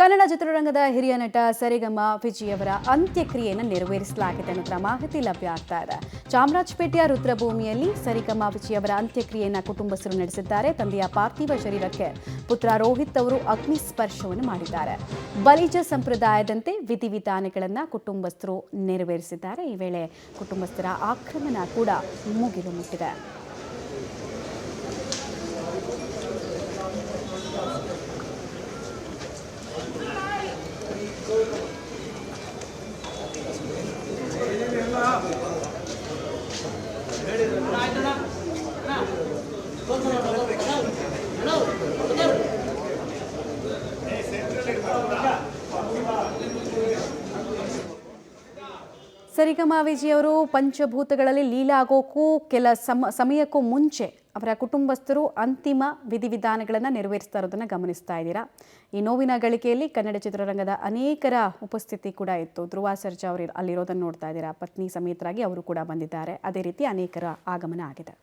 ಕನ್ನಡ ಚಿತ್ರರಂಗದ ಹಿರಿಯ ನಟ ಸರಿಗಮ ವಿಜಯವರ ಅಂತ್ಯಕ್ರಿಯೆಯನ್ನು ನೆರವೇರಿಸಲಾಗಿದೆ ಅನ್ನೋದರ ಮಾಹಿತಿ ಲಭ್ಯ ಆಗ್ತಾ ಇದೆ. ಚಾಮರಾಜಪೇಟೆಯ ರುದ್ರಭೂಮಿಯಲ್ಲಿ ಸರಿಗಮ ವಿಜಯವರ ಅಂತ್ಯಕ್ರಿಯೆಯನ್ನು ಕುಟುಂಬಸ್ಥರು ನಡೆಸಿದ್ದಾರೆ. ತಂದೆಯ ಪಾರ್ಥಿವ ಶರೀರಕ್ಕೆ ಪುತ್ರ ರೋಹಿತ್ ಅವರು ಅಗ್ನಿ ಸ್ಪರ್ಶವನ್ನು ಮಾಡಿದ್ದಾರೆ. ಬಲಿಜ ಸಂಪ್ರದಾಯದಂತೆ ವಿಧಿವಿಧಾನಗಳನ್ನು ಕುಟುಂಬಸ್ಥರು ನೆರವೇರಿಸಿದ್ದಾರೆ. ಈ ವೇಳೆ ಕುಟುಂಬಸ್ಥರ ಆಕ್ರಮಣ ಕೂಡ ಮುಗಿಲು ಮುಟ್ಟಿದೆ. ಸರಿಗಮ ವಿಜಯವರು ಪಂಚಭೂತಗಳಲ್ಲಿ ಲೀಲಾಗೋಕ್ಕೂ ಕೆಲ ಸಮಯಕ್ಕೂ ಮುಂಚೆ ಅವರ ಕುಟುಂಬಸ್ಥರು ಅಂತಿಮ ವಿಧಿವಿಧಾನಗಳನ್ನು ನೆರವೇರಿಸ್ತಾ ಇರೋದನ್ನು ಗಮನಿಸ್ತಾ ಇದ್ದೀರಾ. ಈ ನೋವಿನ ಗಳಿಕೆಯಲ್ಲಿ ಕನ್ನಡ ಚಿತ್ರರಂಗದ ಅನೇಕರ ಉಪಸ್ಥಿತಿ ಕೂಡ ಇತ್ತು. ಧ್ರುವ ಸರ್ಜಾ ಅವರು ಅಲ್ಲಿರೋದನ್ನು ನೋಡ್ತಾ ಇದ್ದೀರಾ. ಪತ್ನಿ ಸಮೇತರಾಗಿ ಅವರು ಕೂಡ ಬಂದಿದ್ದಾರೆ. ಅದೇ ರೀತಿ ಅನೇಕರ ಆಗಮನ ಆಗಿದೆ.